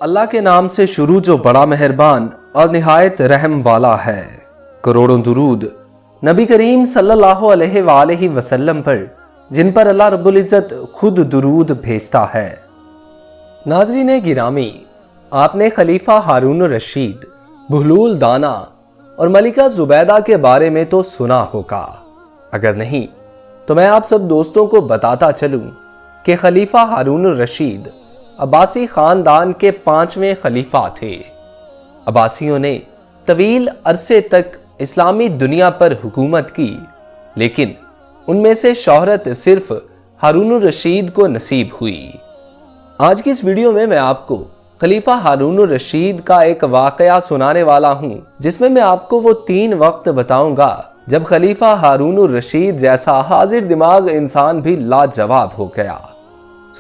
اللہ کے نام سے شروع جو بڑا مہربان اور نہایت رحم والا ہے۔ کروڑوں درود نبی کریم صلی اللہ علیہ وآلہ وسلم پر، جن پر اللہ رب العزت خود درود بھیجتا ہے۔ ناظرین گرامی، آپ نے خلیفہ ہارون الرشید، بہلول دانا اور ملکہ زبیدہ کے بارے میں تو سنا ہوگا، اگر نہیں تو میں آپ سب دوستوں کو بتاتا چلوں کہ خلیفہ ہارون الرشید عباسی خاندان کے 5ویں خلیفہ تھے۔ عباسیوں نے طویل عرصے تک اسلامی دنیا پر حکومت کی، لیکن ان میں سے شہرت صرف ہارون الرشید کو نصیب ہوئی۔ آج کی اس ویڈیو میں آپ کو خلیفہ ہارون الرشید کا ایک واقعہ سنانے والا ہوں، جس میں آپ کو وہ 3 وقت بتاؤں گا جب خلیفہ ہارون الرشید جیسا حاضر دماغ انسان بھی لاجواب ہو گیا۔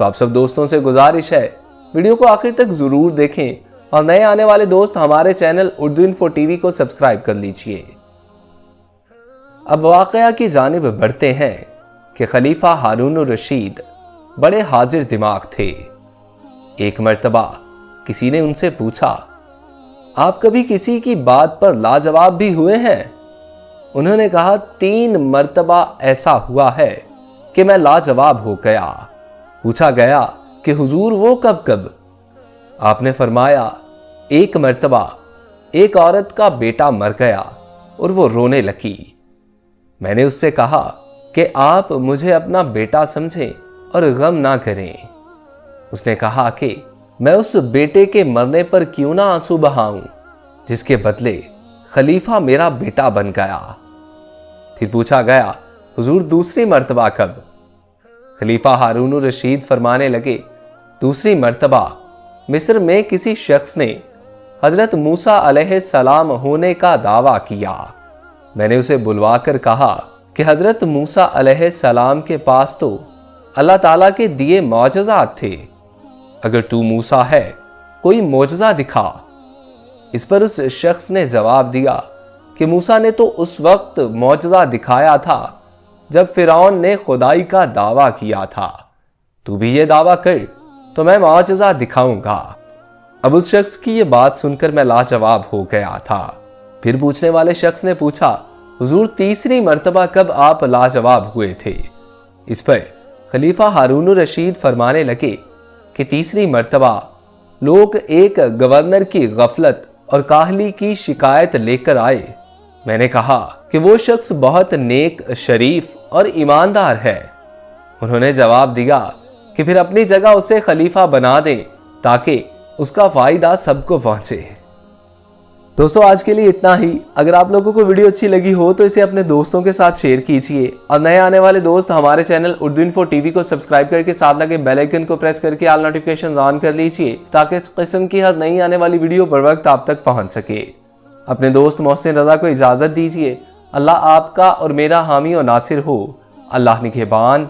آپ سب دوستوں سے گزارش ہے ویڈیو کو آخر تک ضرور دیکھیں، اور نئے آنے والے دوست ہمارے channel Urdu info T V کو سبسکرائب کر لیجئے۔ اب واقعہ کی جانب بڑھتے ہیں کہ خلیفہ ہارون الرشید بڑے حاضر دماغ تھے۔ ایک مرتبہ کسی نے ان سے پوچھا، آپ کبھی کسی کی بات پر لاجواب بھی ہوئے ہیں؟ انہوں نے کہا، 3 مرتبہ ایسا ہوا ہے کہ میں لاجواب ہو گیا۔ پوچھا گیا کہ حضور وہ کب؟ آپ نے فرمایا، ایک مرتبہ ایک عورت کا بیٹا مر گیا اور وہ رونے لگی۔ میں نے اس سے کہا کہ آپ مجھے اپنا بیٹا سمجھیں اور غم نہ کریں۔ اس نے کہا کہ میں اس بیٹے کے مرنے پر کیوں نہ آنسو بہاؤں جس کے بدلے خلیفہ میرا بیٹا بن گیا۔ پھر پوچھا گیا، حضور دوسری مرتبہ کب؟ خلیفہ ہارون الرشید فرمانے لگے، دوسری مرتبہ مصر میں کسی شخص نے حضرت موسیٰ علیہ السلام ہونے کا دعویٰ کیا۔ میں نے اسے بلوا کر کہا کہ حضرت موسیٰ علیہ السلام کے پاس تو اللہ تعالیٰ کے دیے معجزات تھے، اگر تو موسیٰ ہے کوئی معجزہ دکھا۔ اس پر اس شخص نے جواب دیا کہ موسیٰ نے تو اس وقت معجزہ دکھایا تھا جب فرعون نے خدائی کا دعویٰ کیا تھا، تو بھی یہ دعویٰ کر تو میں معجزہ دکھاؤں گا۔ اب اس شخص کی یہ بات سن کر میں لاجواب ہو گیا تھا۔ پھر پوچھنے والے شخص نے پوچھا، حضور تیسری مرتبہ کب آپ لاجواب ہوئے تھے؟ اس پر خلیفہ ہارون الرشید فرمانے لگے کہ تیسری مرتبہ لوگ ایک گورنر کی غفلت اور کاہلی کی شکایت لے کر آئے۔ میں نے کہا کہ وہ شخص بہت نیک، شریف اور ایماندار ہے۔ انہوں نے جواب دیا کہ پھر اپنی جگہ اسے خلیفہ بنا دیں تاکہ اس کا فائدہ سب کو پہنچے۔ دوستو آج کے لیے اتنا ہی۔ اگر آپ لوگوں کو ویڈیو اچھی لگی ہو تو اسے اپنے دوستوں کے ساتھ شیئر کیجئے، اور نئے آنے والے دوست ہمارے channel Urdu info T V کو سبسکرائب کر کے ساتھ لگے بیل آئیکن کو پریس کر کے آل نوٹیفیکیشنز آن کر لیجئے تاکہ اس قسم کی ہر نئی آنے والی ویڈیو بر وقت آپ تک پہنچ سکے۔ اپنے دوست محسن رضا کو اجازت دیجئے۔ اللہ آپ کا اور میرا حامی و ناصر ہو۔ اللہ نگہبان۔